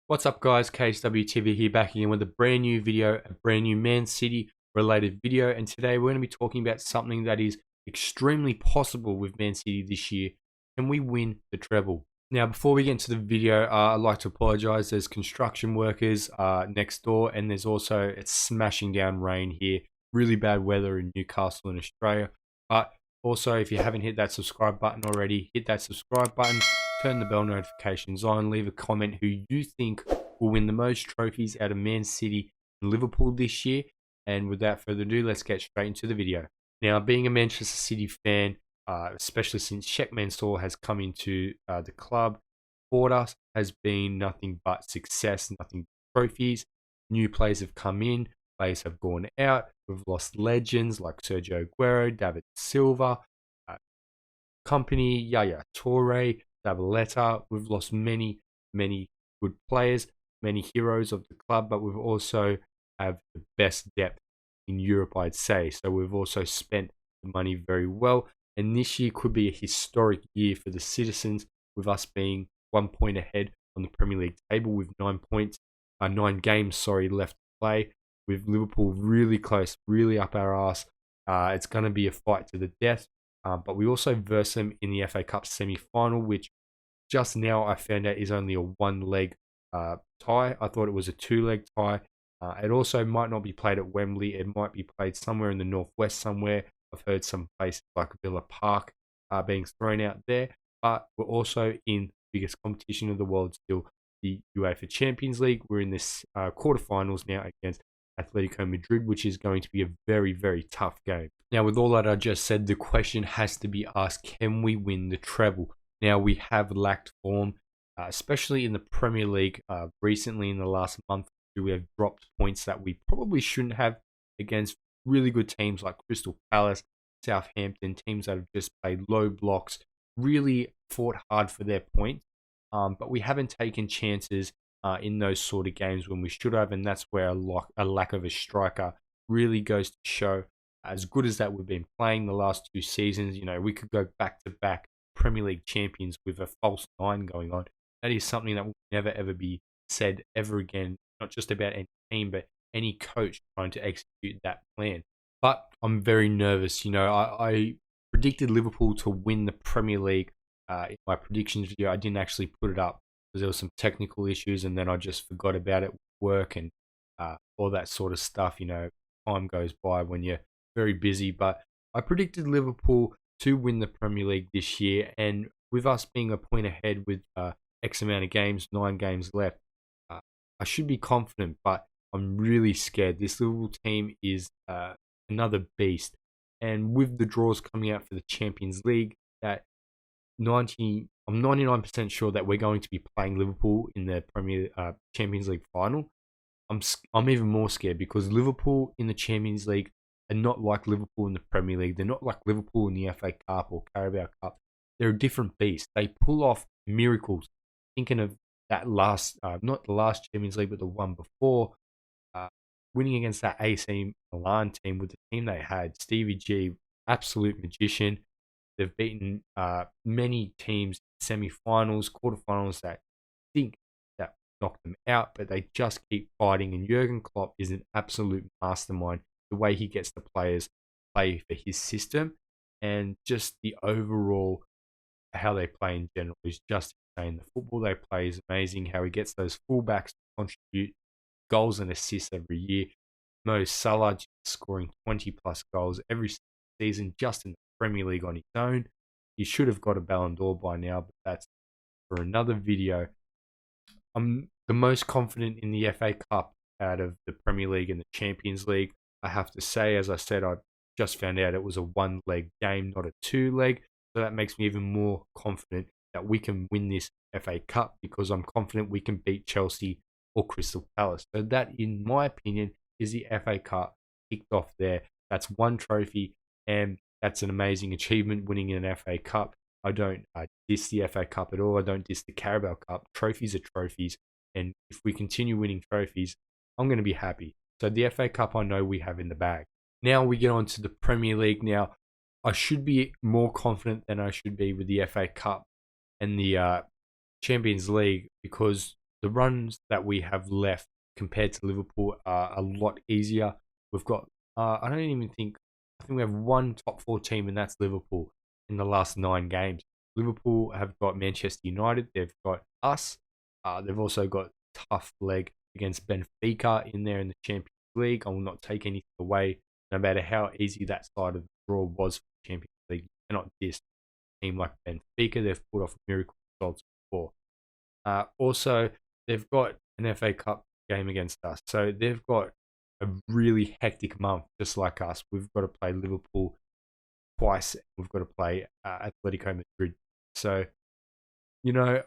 What's up guys, KSWTV here back again with a brand new video, a brand new Man City related video, and today we're going to be talking about something that is extremely possible with Man City this year. Can we win the treble? Now before we get into the video, I'd like to apologise. There's construction workers next door, and there's also, it's smashing down rain here. Really bad weather in Newcastle in Australia. But also, if you haven't hit that subscribe button already, hit that subscribe button. Turn the bell notifications on, leave a comment who you think will win the most trophies out of Man City and Liverpool this year. And without further ado, let's get straight into the video. Now, being a Manchester City fan, especially since Sheikh Mansour has come into the club, for us has been nothing but success, nothing but trophies. New players have come in, players have gone out. We've lost legends like Sergio Aguero, David Silva, Company, Yaya Toure, Zabaleta. We've lost many good players, many heroes of the club, but we've also have the best depth in Europe, I'd say. So we've also spent the money very well, and this year could be a historic year for the citizens, with us being 1 point ahead on the Premier League table with 9 points, 9 games, left to play. With Liverpool really close, really up our arse. It's going to be a fight to the death. But we also versed them in the FA Cup semi-final, which just now I found out is only a one-leg tie. I thought it was a two-leg tie. It also might not be played at Wembley. It might be played somewhere in the northwest somewhere. I've heard some places like Villa Park being thrown out there. But we're also in the biggest competition of the world still, the UEFA Champions League. We're in this quarterfinals now against Atletico Madrid, which is going to be a very tough game. Now, with all that I just said, the question has to be asked, can we win the treble? Now, we have lacked form, especially in the Premier League. Recently, in the last month, we have dropped points that we probably shouldn't have against really good teams like Crystal Palace, Southampton, teams that have just played low blocks, really fought hard for their points. But we haven't taken chances in those sort of games when we should have, and that's where a lack of a striker really goes to show. As good as that we've been playing the last 2 seasons, we could go back to back Premier League champions with a false 9 going on. That is something that will never ever be said ever again, not just about any team, but any coach trying to execute that plan. But I'm very nervous. I predicted Liverpool to win the Premier League in my predictions video. I didn't actually put it up because there were some technical issues, and then I just forgot about it with work and all that sort of stuff. Time goes by when you're very busy, but I predicted Liverpool to win the Premier League this year, and with us being a point ahead with X amount of games, 9 games left, I should be confident, but I'm really scared. This Liverpool team is another beast, and with the draws coming out for the Champions League, I'm 99% sure that we're going to be playing Liverpool in the Champions League final. I'm even more scared because Liverpool in the Champions League are not like Liverpool in the Premier League. They're not like Liverpool in the FA Cup or Carabao Cup. They're a different beast. They pull off miracles. Thinking of that last, not the last Champions League, but the one before, winning against that AC Milan team with the team they had. Stevie G, absolute magician. They've beaten many teams, semi-finals, quarterfinals that think that knocked them out, but they just keep fighting. And Jurgen Klopp is an absolute mastermind. The way he gets the players play for his system, and just the overall how they play in general is just insane. The football they play is amazing. How he gets those fullbacks to contribute goals and assists every year. Mo Salah scoring 20 plus goals every season just in the Premier League on his own. He should have got a Ballon d'Or by now, but that's for another video. I'm the most confident in the FA Cup out of the Premier League and the Champions League. I have to say, as I said, I just found out it was a 1-leg game, not a 2-leg. So that makes me even more confident that we can win this FA Cup, because I'm confident we can beat Chelsea or Crystal Palace. So that, in my opinion, is the FA Cup kicked off there. That's 1 trophy, and that's an amazing achievement, winning an FA Cup. I don't diss the FA Cup at all. I don't diss the Carabao Cup. Trophies are trophies. And if we continue winning trophies, I'm going to be happy. So the FA Cup I know we have in the bag. Now we get on to the Premier League. Now, I should be more confident than I should be with the FA Cup and the Champions League, because the runs that we have left compared to Liverpool are a lot easier. We've got, I don't even think, I think we have one top four team, and that's Liverpool in the last 9 games. Liverpool have got Manchester United, they've got us, they've also got tough leg against Benfica in there in the Champions League. I will not take anything away, no matter how easy that side of the draw was for the Champions League. You cannot diss a team like Benfica. They've put off miracle results before. Also, they've got an FA Cup game against us, so they've got a really hectic month, just like us. We've got to play Liverpool twice. We've got to play Atletico Madrid. So, you know,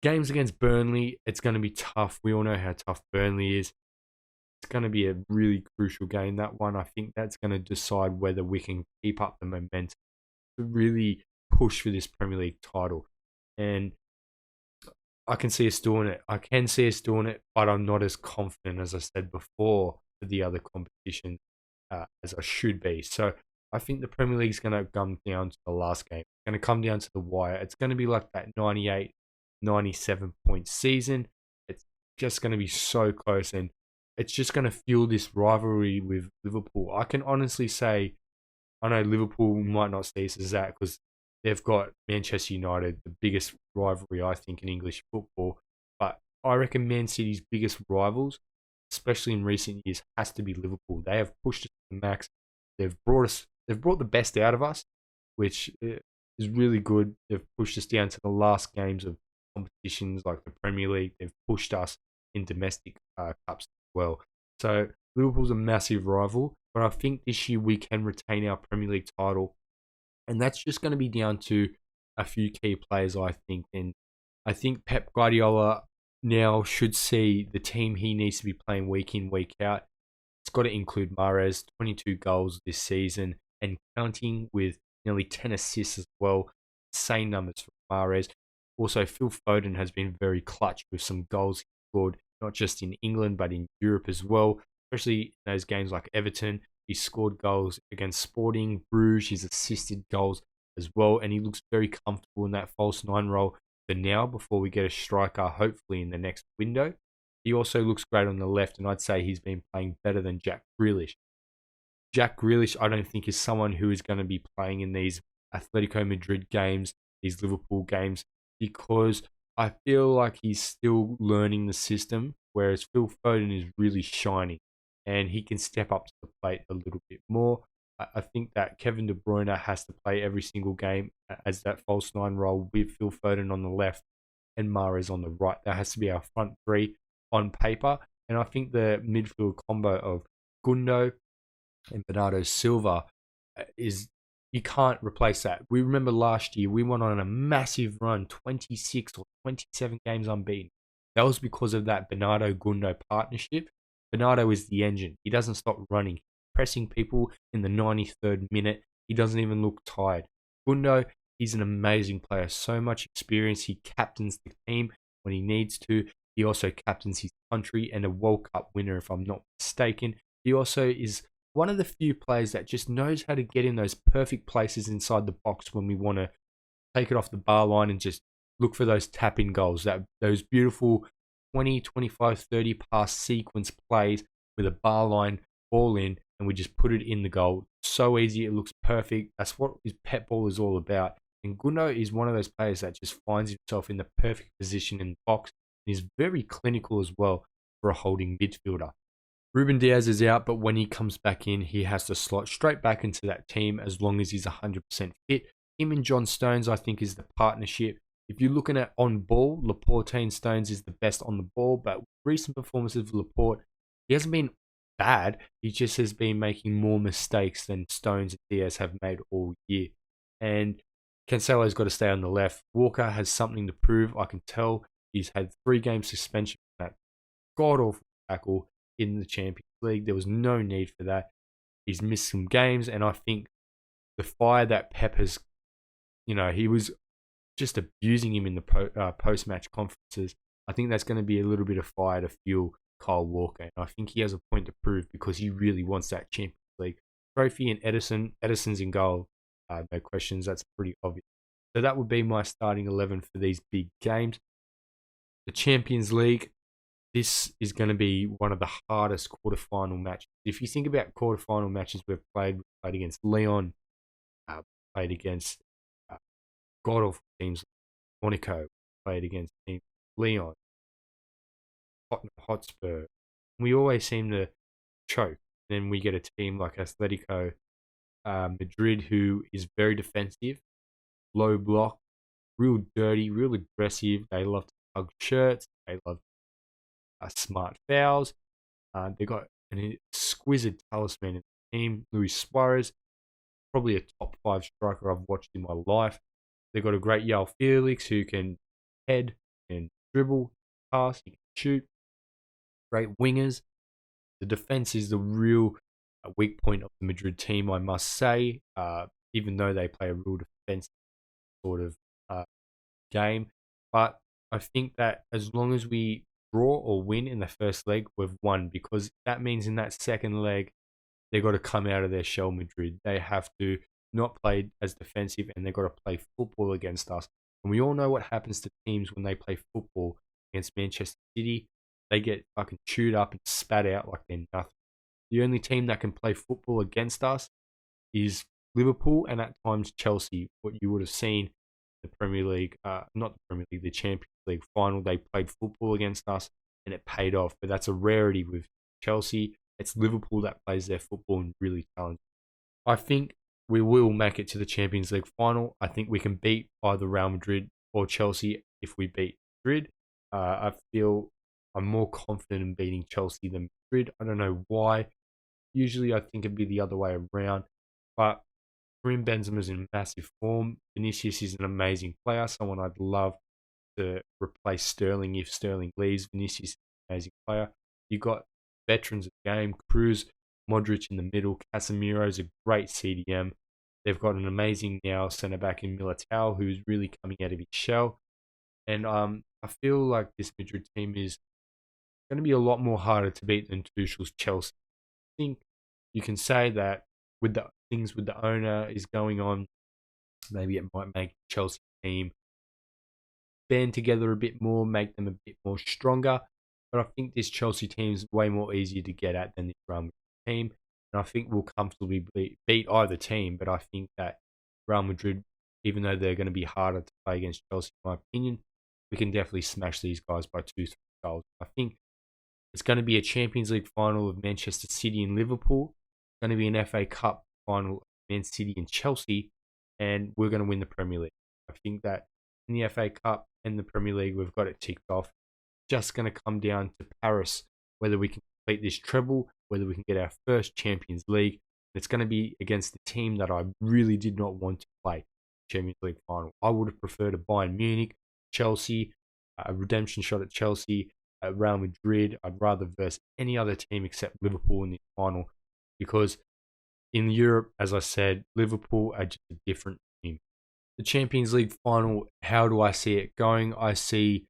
games against Burnley, it's going to be tough. We all know how tough Burnley is. It's going to be a really crucial game, that one. I think that's going to decide whether we can keep up the momentum to really push for this Premier League title. And I can see us doing it. I can see us doing it, but I'm not as confident as I said before for the other competition as I should be. So I think the Premier League is going to come down to the last game. It's going to come down to the wire. It's going to be like that 98, 97 point season. It's just going to be so close, and it's just going to fuel this rivalry with Liverpool. I can honestly say, I know Liverpool might not see this as that because they've got Manchester United, the biggest rivalry, I think, in English football. But I reckon Man City's biggest rivals, especially in recent years, has to be Liverpool. They have pushed us to the max. They've brought the best out of us, which is really good. They've pushed us down to the last games of competitions like the Premier League. They've pushed us in domestic cups as well. So Liverpool's a massive rival, but I think this year we can retain our Premier League title, and that's just going to be down to a few key players, I think. And I think Pep Guardiola now should see the team he needs to be playing week in, week out. It's got to include Mahrez, 22 goals this season, and counting, with nearly 10 assists as well. Insane numbers for Mahrez. Also, Phil Foden has been very clutch with some goals he scored, not just in England, but in Europe as well, especially in those games like Everton. He scored goals against Sporting, Bruges. He's assisted goals as well, and he looks very comfortable in that false nine role for now before we get a striker, hopefully, in the next window. He also looks great on the left, and I'd say he's been playing better than Jack Grealish. Jack Grealish, I don't think, is someone who is going to be playing in these Atletico Madrid games, these Liverpool games, because I feel like he's still learning the system, whereas Phil Foden is really shining and he can step up to the plate a little bit more. I think that Kevin De Bruyne has to play every single game as that false nine role with Phil Foden on the left and Mahrez on the right. That has to be our front three on paper. And I think the midfield combo of Gundo and Bernardo Silva is, you can't replace that. We remember last year we went on a massive run, 26 or 27 games unbeaten. That was because of that Bernardo Gundo partnership. Bernardo is the engine. He doesn't stop running, pressing people in the 93rd minute. He doesn't even look tired. Gundo, he's an amazing player. So much experience. He captains the team when he needs to. He also captains his country, and a World Cup winner, if I'm not mistaken. He also is one of the few players that just knows how to get in those perfect places inside the box when we want to take it off the bar line and just look for those tap-in goals, those beautiful 20, 25, 30 pass sequence plays with a bar line ball in, and we just put it in the goal. So easy, it looks perfect. That's what his pet ball is all about. And Gundo is one of those players that just finds himself in the perfect position in the box. He's very clinical as well for a holding midfielder. Ruben Diaz is out, but when he comes back in, he has to slot straight back into that team as long as he's 100% fit. Him and John Stones, I think, is the partnership. If you're looking at on ball, Laporte and Stones is the best on the ball, but recent performances of Laporte, he hasn't been bad. He just has been making more mistakes than Stones and Diaz have made all year. And Cancelo's got to stay on the left. Walker has something to prove. I can tell he's had 3-game suspension for that god-awful tackle in the Champions League. There was no need for that. He's missed some games, and I think the fire that Pep has, he was just abusing him in the post-match conferences. I think that's going to be a little bit of fire to fuel Kyle Walker, and I think he has a point to prove because he really wants that Champions League trophy. And Edison's in goal, no questions. That's pretty obvious. So that would be my starting 11 for these big games. The Champions League, this is going to be one of the hardest quarterfinal matches. If you think about quarterfinal matches we've played against Leon, played against uh, god awful teams like Monaco, played against teams Leon, Tottenham Hotspur. We always seem to choke. Then we get a team like Atletico Madrid, who is very defensive, low block, real dirty, real aggressive. They love to hug shirts. They love smart fouls. They got an exquisite talisman in the team, Luis Suarez, probably a top five striker I've watched in my life. They've got a great Yao Felix who can head and dribble, pass, he can shoot. Great wingers. The defense is the real weak point of the Madrid team, I must say. Even though they play a real defensive sort of uh, game, but I think that as long as we draw or win in the first leg, we've won, because that means in that second leg they've got to come out of their shell. Madrid, they have to not play as defensive, and they've got to play football against us. And we all know what happens to teams when they play football against Manchester City. They get fucking chewed up and spat out like they're nothing. The only team that can play football against us is Liverpool and at times Chelsea. What you would have seen in the Premier League, not the Premier League, the Champions League final, they played football against us and it paid off. But that's a rarity with Chelsea. It's Liverpool that plays their football and really talented. I think we will make it to the Champions League final. I think we can beat either Real Madrid or Chelsea if we beat Madrid. I feel I'm more confident in beating Chelsea than Madrid. I don't know why. Usually I think it'd be the other way around. But Karim Benzema's in massive form. Vinicius is an amazing player, someone I'd love to replace Sterling if Sterling leaves. Vinicius is an amazing player. You got veterans of the game, Cruz, Modric in the middle. Casemiro's a great CDM. They've got an amazing now centre back in Militao, who's really coming out of his shell. And I feel like this Madrid team is going to be a lot more harder to beat than Tuchel's Chelsea. I think you can say that with the things with the owner is going on, maybe it might make the Chelsea team band together a bit more, make them a bit more stronger. But I think this Chelsea team is way more easier to get at than this Real Madrid team. And I think we'll comfortably beat either team. But I think that Real Madrid, even though they're going to be harder to play against Chelsea, in my opinion, we can definitely smash these guys by 2-3 goals. I think it's going to be a Champions League final of Manchester City and Liverpool. It's going to be an FA Cup final of Man City and Chelsea. And we're going to win the Premier League. I think that in the FA Cup and the Premier League, we've got it ticked off. Just going to come down to Paris, whether we can complete this treble, whether we can get our first Champions League. It's going to be against the team that I really did not want to play Champions League final. I would have preferred a Bayern Munich, Chelsea, a redemption shot at Chelsea, Real Madrid. I'd rather verse any other team except Liverpool in this final, because in Europe, as I said, Liverpool are just a different team. The Champions League final, how do I see it going? I see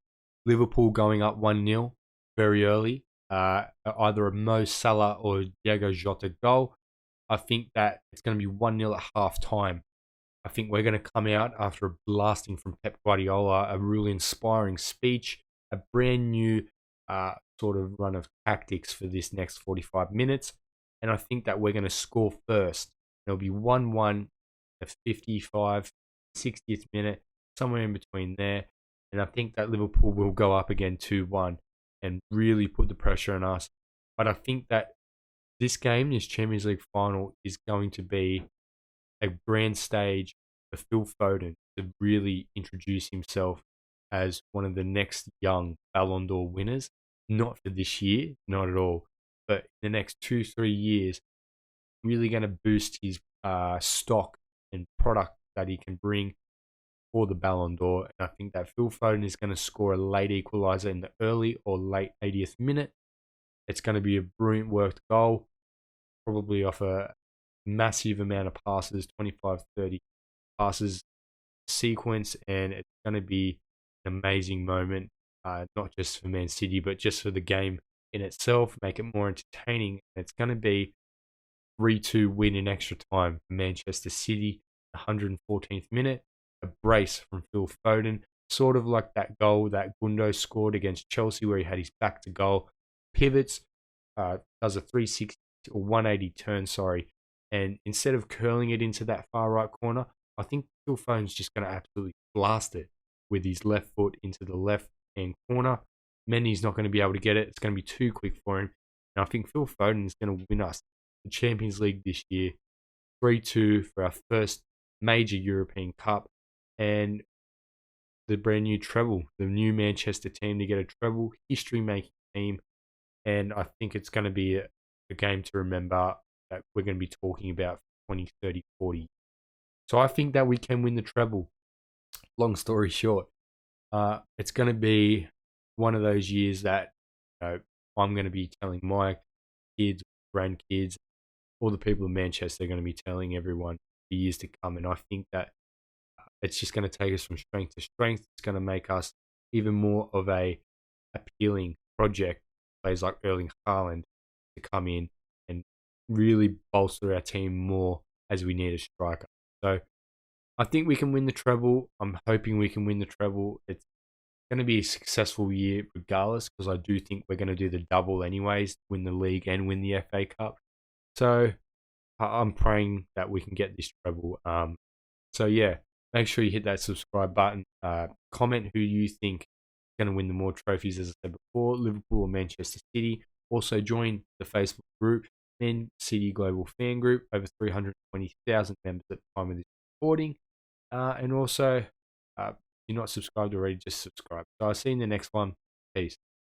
Liverpool going up 1-0 very early, either a Mo Salah or Diego Jota goal. I think that it's going to be 1-0 at half time. I think we're going to come out after a blasting from Pep Guardiola, a really inspiring speech, a brand new sort of run of tactics for this next 45 minutes. And I think that we're going to score first. It'll be 1-1 at 55, 60th minute, somewhere in between there. And I think that Liverpool will go up again 2-1 and really put the pressure on us. But I think that this game, this Champions League final, is going to be a grand stage for Phil Foden to really introduce himself as one of the next young Ballon d'Or winners. Not for this year, not at all. But in the next 2-3 years, really going to boost his stock and product that he can bring for the Ballon d'Or. And I think that Phil Foden is going to score a late equaliser in the early or late 80th minute. It's going to be a brilliant worked goal, probably off a massive amount of passes, 25, 30 passes sequence, and it's going to be an amazing moment, not just for Man City, but just for the game in itself, make it more entertaining. It's going to be 3-2 win in extra time for Manchester City, 114th minute, a brace from Phil Foden. sort of like that goal that Gundo scored against Chelsea, where he had his back to goal, pivots, does a 360 or 180 turn, sorry, and instead of curling it into that far right corner, I think Phil Foden's just going to absolutely blast it with his left foot into the left hand corner. Mendy's not going to be able to get it. It's going to be too quick for him. And I think Phil Foden is going to win us the Champions League this year, 3-2 for our first major European Cup, and the brand new treble, the new Manchester team to get a treble, history making team. And I think it's going to be a game to remember that we're going to be talking about 20, 30, 40. So I think that we can win the treble. Long story short, it's going to be one of those years that I'm going to be telling my kids, grandkids, all the people in Manchester are going to be telling everyone for years to come. And I think that it's just going to take us from strength to strength. It's going to make us even more of a appealing project. Players like Erling Haaland to come in and really bolster our team more as we need a striker. So I think we can win the treble. I'm hoping we can win the treble. It's going to be a successful year regardless, because I do think we're going to do the double anyways, win the league and win the FA Cup. So I'm praying that we can get this treble. So yeah, make sure you hit that subscribe button. Comment who you think is going to win the more trophies, as I said before, Liverpool or Manchester City. Also join the Facebook group, Man City Global Fan Group, over 320,000 members at the time of this recording. And also, if you're not subscribed already, just subscribe. So I'll see you in the next one. Peace.